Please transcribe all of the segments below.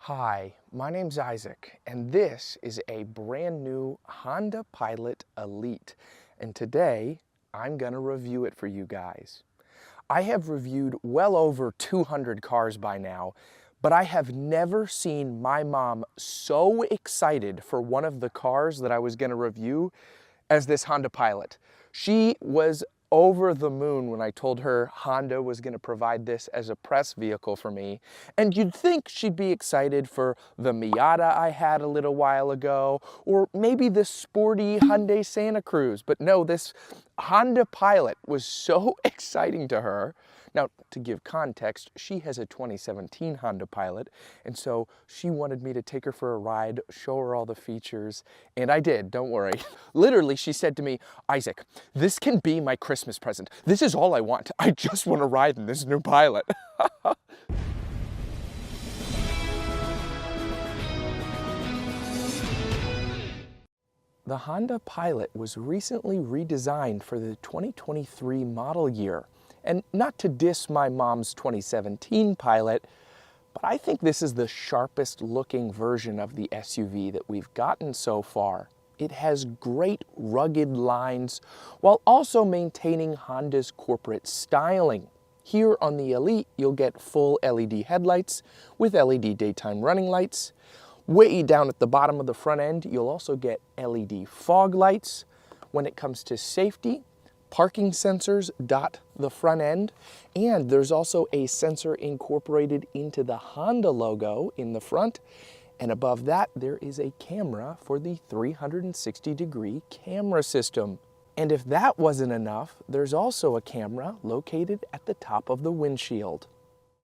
Hi, my name's Isaac, and this is a brand new Honda Pilot Elite. And today, I'm gonna review it for you guys. I have reviewed well over 200 cars by now, but I have never seen my mom so excited for one of the cars that I was gonna review as this Honda Pilot. She was over the moon when I told her Honda was going to provide this as a press vehicle for me. And you'd think she'd be excited for the Miata I had a little while ago, or maybe the sporty Hyundai Santa Cruz. But no, this Honda Pilot was so exciting to her. Now, to give context, she has a 2017 Honda Pilot, and so she wanted me to take her for a ride, show her all the features, and I did, don't worry. Literally, she said to me, Isaac, this can be my Christmas present. This is all I want. I just want to ride in this new Pilot. The Honda Pilot was recently redesigned for the 2023 model year. And not to diss my mom's 2017 Pilot, but I think this is the sharpest looking version of the SUV that we've gotten so far. It has great rugged lines while also maintaining Honda's corporate styling. Here on the Elite, you'll get full LED headlights with LED daytime running lights. Way down at the bottom of the front end, you'll also get LED fog lights. When it comes to safety, parking sensors dot the front end, and there's also a sensor incorporated into the Honda logo in the front, and above that there is a camera for the 360-degree camera system. And if that wasn't enough, there's also a camera located at the top of the windshield.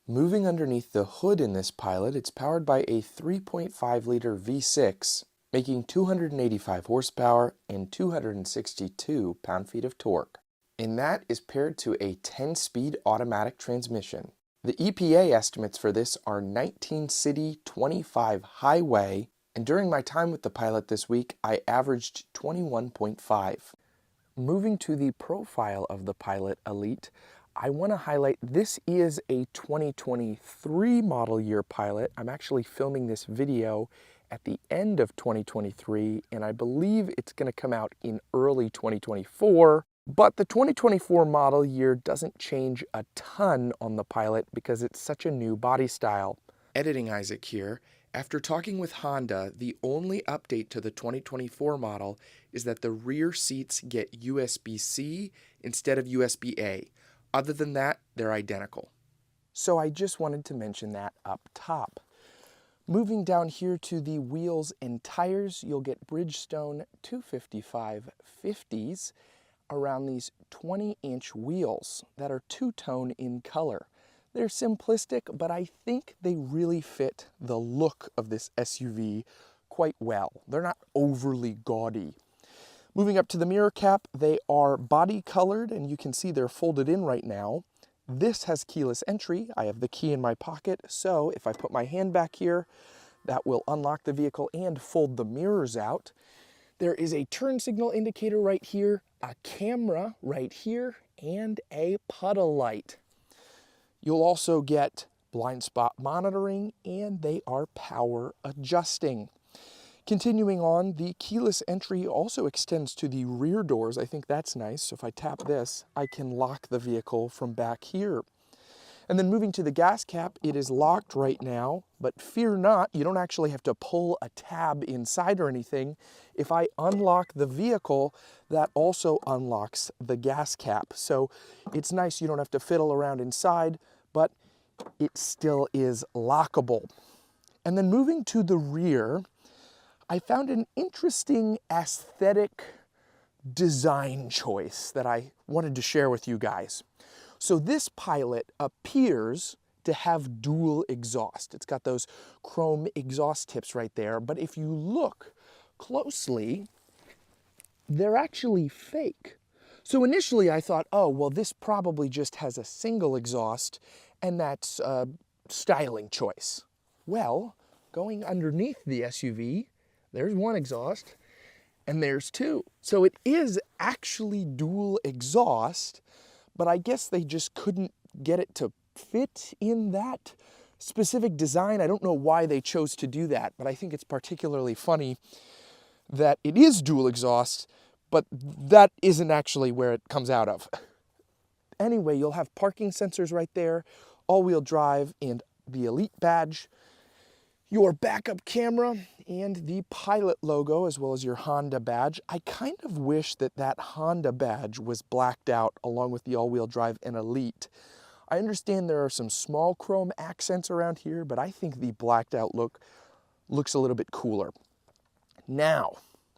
Moving underneath the hood in this Pilot, it's powered by a 3.5-liter V6, making 285 horsepower and 262 pound-feet of torque. And that is paired to a 10-speed automatic transmission. The EPA estimates for this are 19 city, 25 highway, and during my time with the Pilot this week, I averaged 21.5. Moving to the profile of the Pilot Elite, I want to highlight this is a 2023 model year Pilot. I'm actually filming this video at the end of 2023, and I believe it's going to come out in early 2024. But the 2024 model year doesn't change a ton on the Pilot because it's such a new body style. Editing Isaac here. After talking with Honda, the only update to the 2024 model is that the rear seats get USB-C instead of USB-A. Other than that, they're identical. So I just wanted to mention that up top. Moving down here to the wheels and tires, you'll get Bridgestone 255 50s around these 20-inch wheels that are two-tone in color. They're simplistic, but I think they really fit the look of this SUV quite well. They're not overly gaudy. Moving up to the mirror cap, they are body colored, and you can see they're folded in right now. This has keyless entry. I have the key in my pocket, so if I put my hand back here, that will unlock the vehicle and fold the mirrors out. There is a turn signal indicator right here, a camera right here, and a puddle light. You'll also get blind spot monitoring, and they are power adjusting. Continuing on, the keyless entry also extends to the rear doors. I think that's nice. So if I tap this, I can lock the vehicle from back here. And then moving to the gas cap, it is locked right now, but fear not, you don't actually have to pull a tab inside or anything. If I unlock the vehicle, that also unlocks the gas cap. So it's nice, you don't have to fiddle around inside, but it still is lockable. And then moving to the rear, I found an interesting aesthetic design choice that I wanted to share with you guys. So this Pilot appears to have dual exhaust. It's got those chrome exhaust tips right there, but if you look closely, they're actually fake. So initially I thought, oh, well, this probably just has a single exhaust, and that's a styling choice. Well, going underneath the SUV, there's one exhaust, and there's two. So it is actually dual exhaust, but I guess they just couldn't get it to fit in that specific design. I don't know why they chose to do that, but I think it's particularly funny that it is dual exhaust, but that isn't actually where it comes out of. Anyway, you'll have parking sensors right there, all-wheel drive, and the Elite badge, your backup camera, and the Pilot logo, as well as your Honda badge. I kind of wish that that Honda badge was blacked out along with the all-wheel drive and Elite. I understand there are some small chrome accents around here, but I think the blacked out look looks a little bit cooler. Now,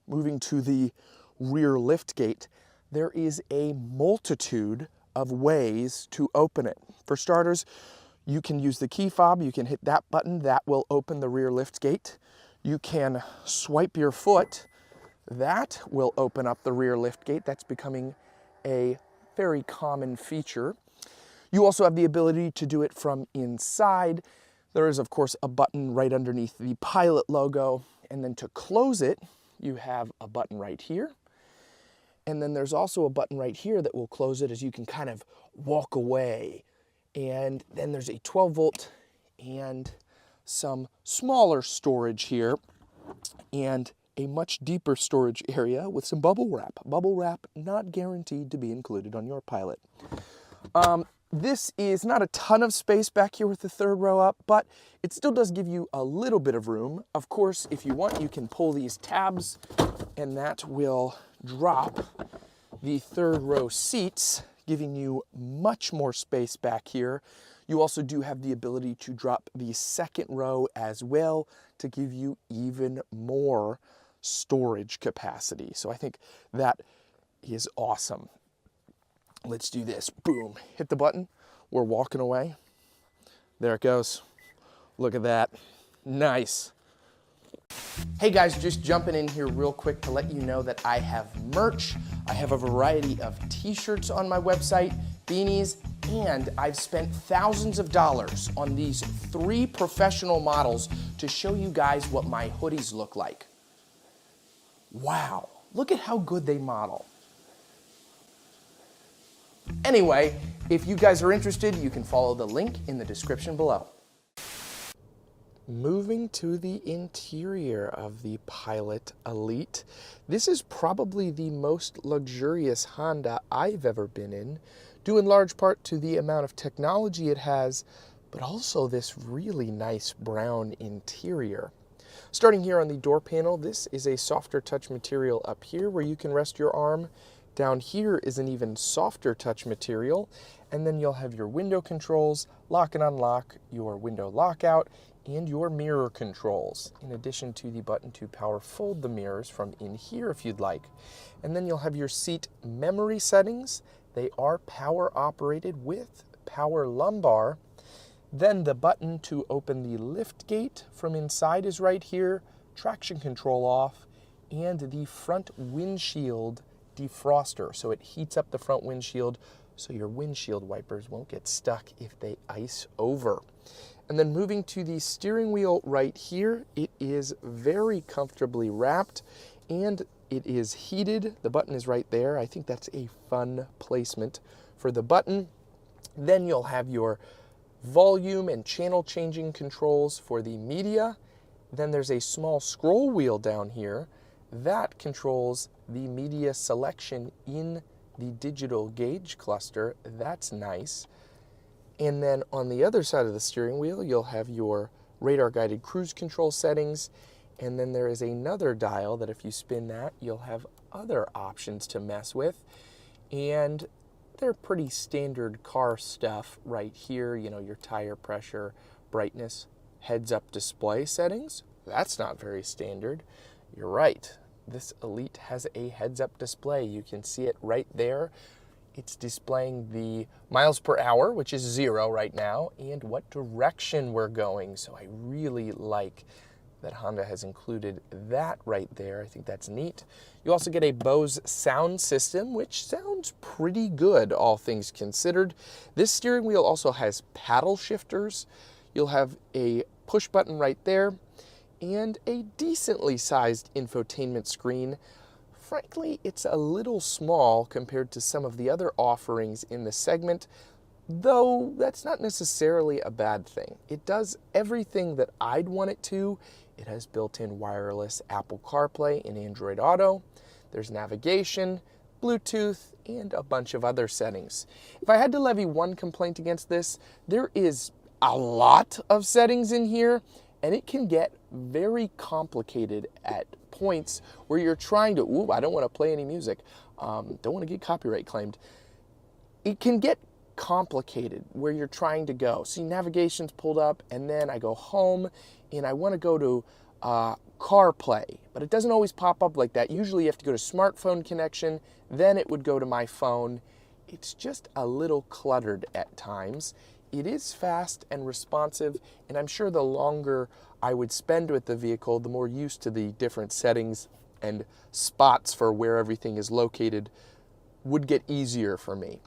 moving to the rear liftgate, there is a multitude of ways to open it. For starters, you can use the key fob. You can hit that button. That will open the rear liftgate. You can swipe your foot. That will open up the rear liftgate. That's becoming a very common feature. You also have the ability to do it from inside. There is, of course, a button right underneath the Pilot logo. And then to close it, you have a button right here. And then there's also a button right here that will close it as you can kind of walk away. And then there's a 12-volt and some smaller storage here and a much deeper storage area with some bubble wrap. Bubble wrap not guaranteed to be included on your Pilot. This is not a ton of space back here with the third row up, but it still does give you a little bit of room. Of course, if you want, you can pull these tabs and that will drop the third row seats, giving you much more space back here. You also do have the ability to drop the second row as well to give you even more storage capacity. So I think that is awesome. Let's do this. Boom. Hit the button. We're walking away. There it goes. Look at that. Nice. Hey guys, just jumping in here real quick to let you know that I have merch. I have a variety of t-shirts on my website, beanies, and I've spent thousands of dollars on these 3 professional models to show you guys what my hoodies look like. Wow, look at how good they model. Anyway, if you guys are interested, you can follow the link in the description below. Moving to the interior of the Pilot Elite, this is probably the most luxurious Honda I've ever been in, due in large part to the amount of technology it has, but also this really nice brown interior. Starting here on the door panel, this is a softer touch material up here where you can rest your arm. Down here is an even softer touch material, and then you'll have your window controls, lock and unlock, your window lockout, and your mirror controls, in addition to the button to power fold the mirrors from in here if you'd like. And then you'll have your seat memory settings. They are power operated with power lumbar. Then the button to open the lift gate from inside is right here, traction control off, and the front windshield defroster. So it heats up the front windshield so your windshield wipers won't get stuck if they ice over. And then moving to the steering wheel right here, it is very comfortably wrapped and it is heated. The button is right there. I think that's a fun placement for the button. Then you'll have your volume and channel changing controls for the media. Then there's a small scroll wheel down here that controls the media selection in the digital gauge cluster. That's nice. And then on the other side of the steering wheel, you'll have your radar guided cruise control settings. And then there is another dial that if you spin that, you'll have other options to mess with. And they're pretty standard car stuff right here. You know, your tire pressure, brightness, heads up display settings. That's not very standard. You're right. This Elite has a heads-up display. You can see it right there. It's displaying the miles per hour, which is 0 right now, and what direction we're going. So I really like that Honda has included that right there. I think that's neat. You also get a Bose sound system, which sounds pretty good, all things considered. This steering wheel also has paddle shifters. You'll have a push button right there, and a decently sized infotainment screen. Frankly, it's a little small compared to some of the other offerings in the segment, though that's not necessarily a bad thing. It does everything that I'd want it to. It has built-in wireless Apple CarPlay and Android Auto. There's navigation, Bluetooth, and a bunch of other settings. If I had to levy one complaint against this, there is a lot of settings in here, and it can get very complicated at points where you're trying to, ooh, I don't want to play any music, don't want to get copyright claimed. It can get complicated where you're trying to go. See, navigation's pulled up, and then I go home, and I want to go to CarPlay, but it doesn't always pop up like that. Usually you have to go to smartphone connection, then it would go to my phone. It's just a little cluttered at times. It is fast and responsive, and I'm sure the longer I would spend with the vehicle, the more used to the different settings and spots for where everything is located would get easier for me.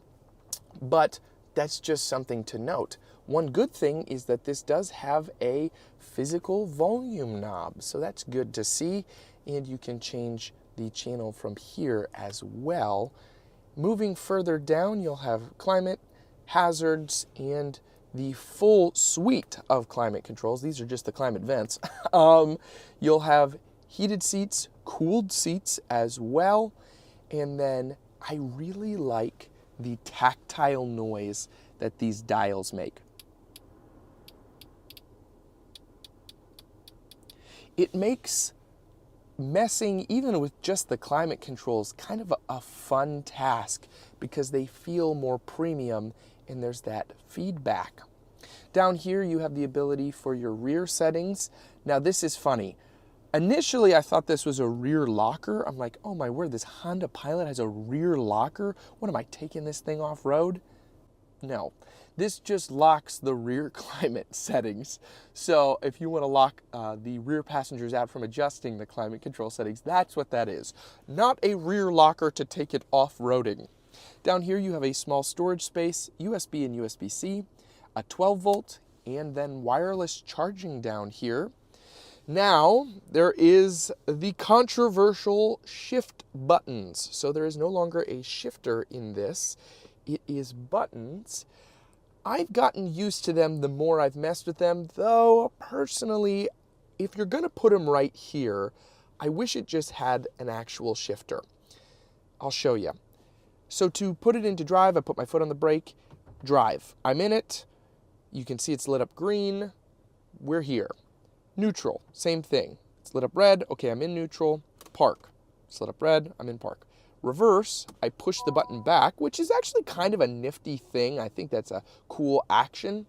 But that's just something to note. One good thing is that this does have a physical volume knob, so that's good to see, and you can change the channel from here as well. Moving further down, you'll have climate, hazards, and the full suite of climate controls. These are just the climate vents. You'll have heated seats, cooled seats as well, and then I really like the tactile noise that these dials make. It makes messing, even with just the climate controls, kind of a fun task because they feel more premium and there's that feedback. Down here you have the ability for your rear settings. Now this is funny. Initially I thought this was a rear locker. I'm like, oh my word, this Honda Pilot has a rear locker? What am I, taking this thing off-road? No, this just locks the rear climate settings. So if you want to lock the rear passengers out from adjusting the climate control settings, that's what that is. Not a rear locker to take it off-roading. Down here you have a small storage space, USB and USB-C, a 12-volt, and then wireless charging down here. Now, there is the controversial shift buttons. So there is no longer a shifter in this. It is buttons. I've gotten used to them the more I've messed with them, though personally, if you're going to put them right here, I wish it just had an actual shifter. I'll show you. So to put it into drive, I put my foot on the brake, drive. I'm in it. You can see it's lit up green. We're here. Neutral, same thing. It's lit up red. Okay, I'm in neutral. Park. It's lit up red. I'm in park. Reverse, I push the button back, which is actually kind of a nifty thing. I think that's a cool action.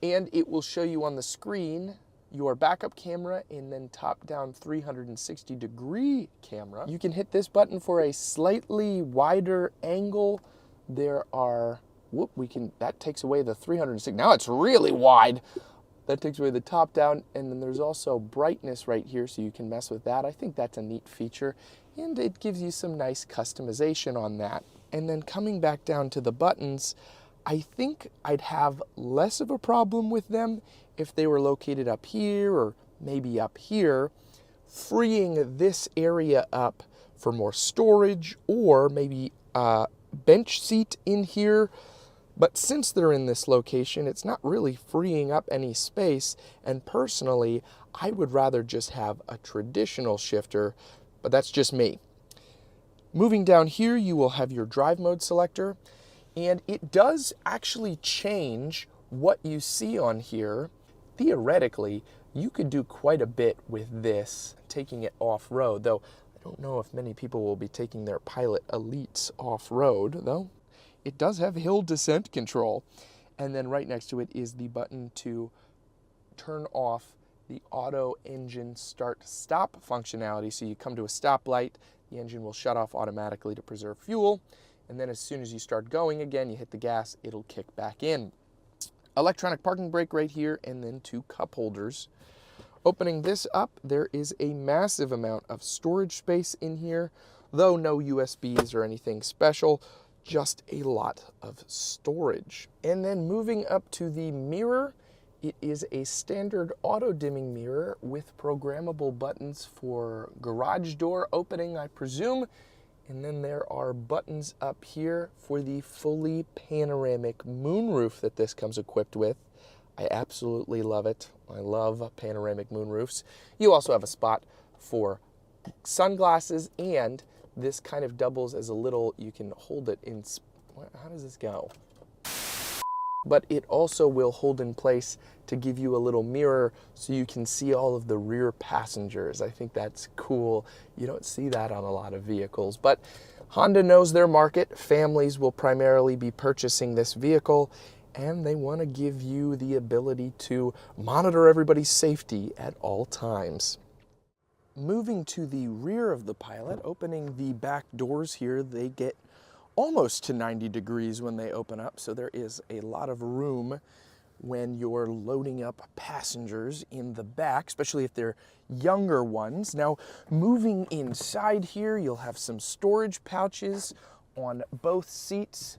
And it will show you on the screen your backup camera and then top-down 360-degree camera. You can hit this button for a slightly wider angle. There are, that takes away the 360. Now it's really wide. That takes away the top down, and then there's also brightness right here, so you can mess with that. I think that's a neat feature, and it gives you some nice customization on that. And then coming back down to the buttons, I think I'd have less of a problem with them if they were located up here or maybe up here, freeing this area up for more storage or maybe a bench seat in here. But since they're in this location, it's not really freeing up any space, and personally, I would rather just have a traditional shifter, but that's just me. Moving down here, you will have your drive mode selector, and it does actually change what you see on here. Theoretically, you could do quite a bit with this, taking it off-road, though I don't know if many people will be taking their Pilot Elites off-road, though. It does have hill descent control. And then right next to it is the button to turn off the auto engine start-stop functionality. So you come to a stoplight, the engine will shut off automatically to preserve fuel. And then as soon as you start going again, you hit the gas, it'll kick back in. Electronic parking brake right here, and then 2 cup holders. Opening this up, there is a massive amount of storage space in here, though no USBs or anything special. Just a lot of storage. And then moving up to the mirror, it is a standard auto dimming mirror with programmable buttons for garage door opening, I presume, And then there are buttons up here for the fully panoramic moonroof that this comes equipped with. I absolutely love it. I love panoramic moonroofs. You also have a spot for sunglasses, and this kind of doubles as a little, you can hold it in, how does this go? But it also will hold in place to give you a little mirror so you can see all of the rear passengers. I think that's cool. You don't see that on a lot of vehicles, but Honda knows their market. Families will primarily be purchasing this vehicle, and they want to give you the ability to monitor everybody's safety at all times. Moving to the rear of the Pilot, opening the back doors here, they get almost to 90 degrees when they open up, so there is a lot of room when you're loading up passengers in the back, especially if they're younger ones. Now, moving inside here, you'll have some storage pouches on both seats.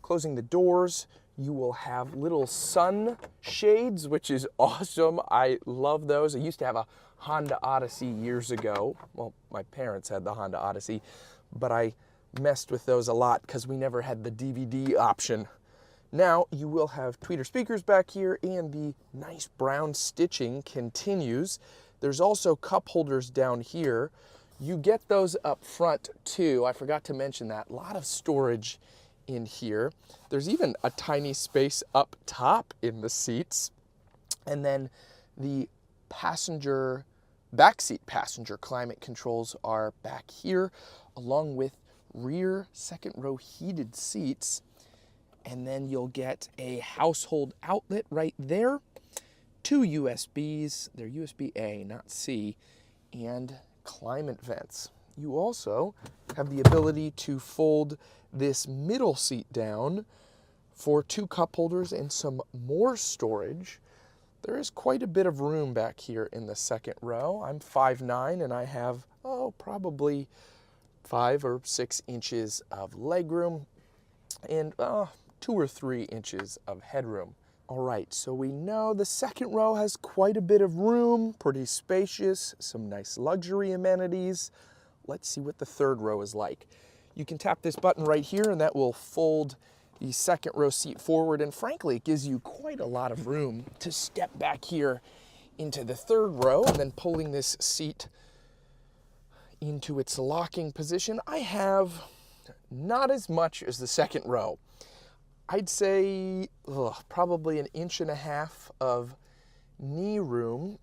Closing the doors, you will have little sun shades, which is awesome. I love those. I used to have a Honda Odyssey years ago. Well, my parents had the Honda Odyssey, but I messed with those a lot because we never had the DVD option. Now you will have tweeter speakers back here, and the nice brown stitching continues. There's also cup holders down here. You get those up front too. I forgot to mention that. A lot of storage in here. There's even a tiny space up top in the seats. And then the backseat passenger climate controls are back here, along with rear second row heated seats. And then you'll get a household outlet right there, 2 USBs, they're USB-A, not C, and climate vents. You also have the ability to fold this middle seat down for 2 cup holders and some more storage. There is quite a bit of room back here in the second row. I'm 5'9", and I have, probably 5 or 6 inches of legroom and 2 or 3 inches of headroom. All right, so we know the second row has quite a bit of room, pretty spacious, some nice luxury amenities. Let's see what the third row is like. You can tap this button right here, and that will fold the second row seat forward, and frankly, it gives you quite a lot of room to step back here into the third row, and then pulling this seat into its locking position. I have not as much as the second row. I'd say probably 1.5 inches of knee room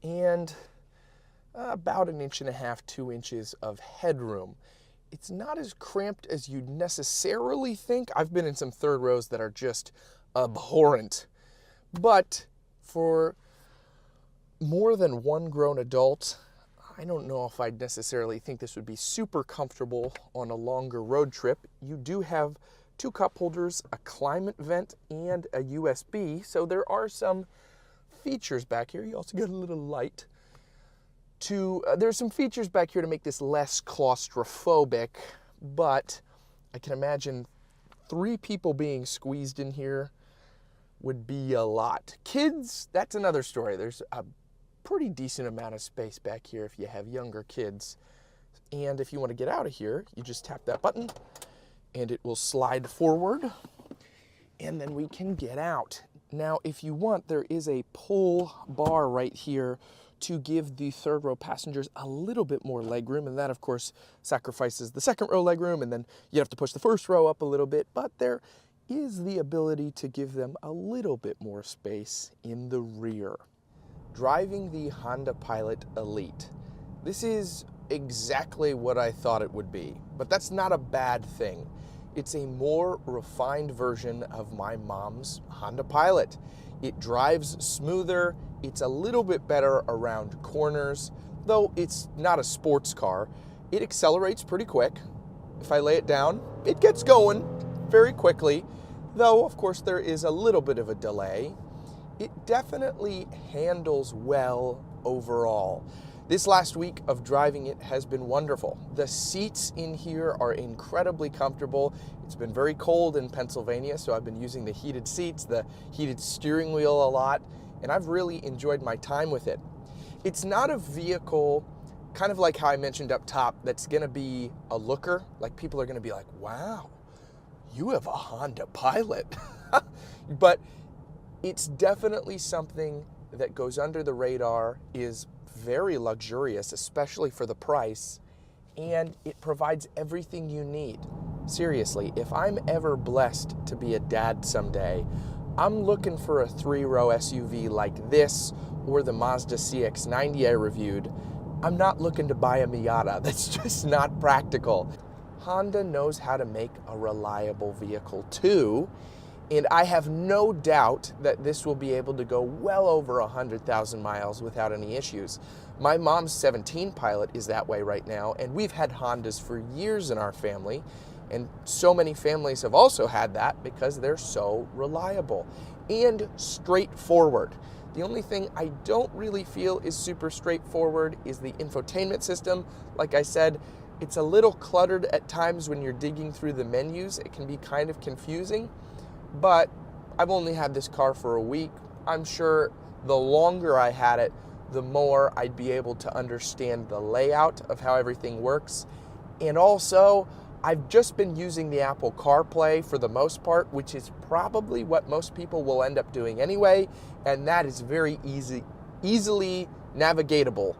and about 1.5 inches, 2 inches of headroom. It's not as cramped as you'd necessarily think. I've been in some third rows that are just abhorrent. But for more than one grown adult, I don't know if I'd necessarily think this would be super comfortable on a longer road trip. You do have 2 cup holders, a climate vent, and a USB. So there are some features back here. You also get a little light. There's some features back here to make this less claustrophobic, but I can imagine 3 people being squeezed in here would be a lot. Kids, that's another story. There's a pretty decent amount of space back here if you have younger kids. And if you want to get out of here, you just tap that button and it will slide forward, and then we can get out. Now, if you want, there is a pull bar right here to give the third row passengers a little bit more legroom, and that of course sacrifices the second row legroom, and then you have to push the first row up a little bit, but there is the ability to give them a little bit more space in the rear. Driving the Honda Pilot Elite. This is exactly what I thought it would be, but that's not a bad thing. It's a more refined version of my mom's Honda Pilot. It drives smoother, it's a little bit better around corners, though it's not a sports car. It accelerates pretty quick. If I lay it down, it gets going very quickly, though of course there is a little bit of a delay. It definitely handles well overall. This last week of driving it has been wonderful. The seats in here are incredibly comfortable. It's been very cold in Pennsylvania, so I've been using the heated seats, the heated steering wheel a lot, and I've really enjoyed my time with it. It's not a vehicle kind of like how I mentioned up top, that's gonna be a looker. Like, people are gonna be like, wow, you have a Honda Pilot. But it's definitely something that goes under the radar, is very luxurious, especially for the price, and it provides everything you need. Seriously, if I'm ever blessed to be a dad someday, I'm looking for a 3-row SUV like this or the Mazda CX-90 I reviewed. I'm not looking to buy a Miata. That's just not practical. Honda knows how to make a reliable vehicle too, and I have no doubt that this will be able to go well over 100,000 miles without any issues. My mom's 17 Pilot is that way right now, and we've had Hondas for years in our family, and so many families have also had that because they're so reliable and straightforward. The only thing I don't really feel is super straightforward is the infotainment system. Like I said, it's a little cluttered at times when you're digging through the menus. It can be kind of confusing, but I've only had this car for a week. I'm sure the longer I had it, the more I'd be able to understand the layout of how everything works. And also, I've just been using the Apple CarPlay for the most part, which is probably what most people will end up doing anyway, and that is very easily navigatable.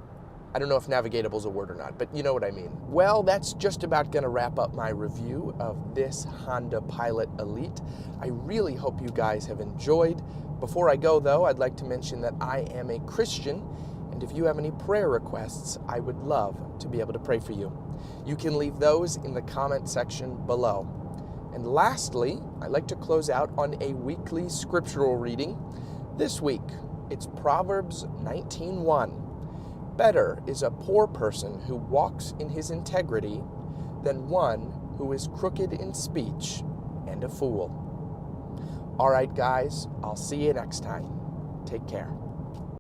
I don't know if navigatable is a word or not, but you know what I mean. Well, that's just about gonna wrap up my review of this Honda Pilot Elite. I really hope you guys have enjoyed. Before I go though, I'd like to mention that I am a Christian, and if you have any prayer requests, I would love to be able to pray for you. You can leave those in the comment section below. And lastly, I'd like to close out on a weekly scriptural reading. This week, it's Proverbs 19:1. Better is a poor person who walks in his integrity than one who is crooked in speech and a fool. All right, guys, I'll see you next time. Take care.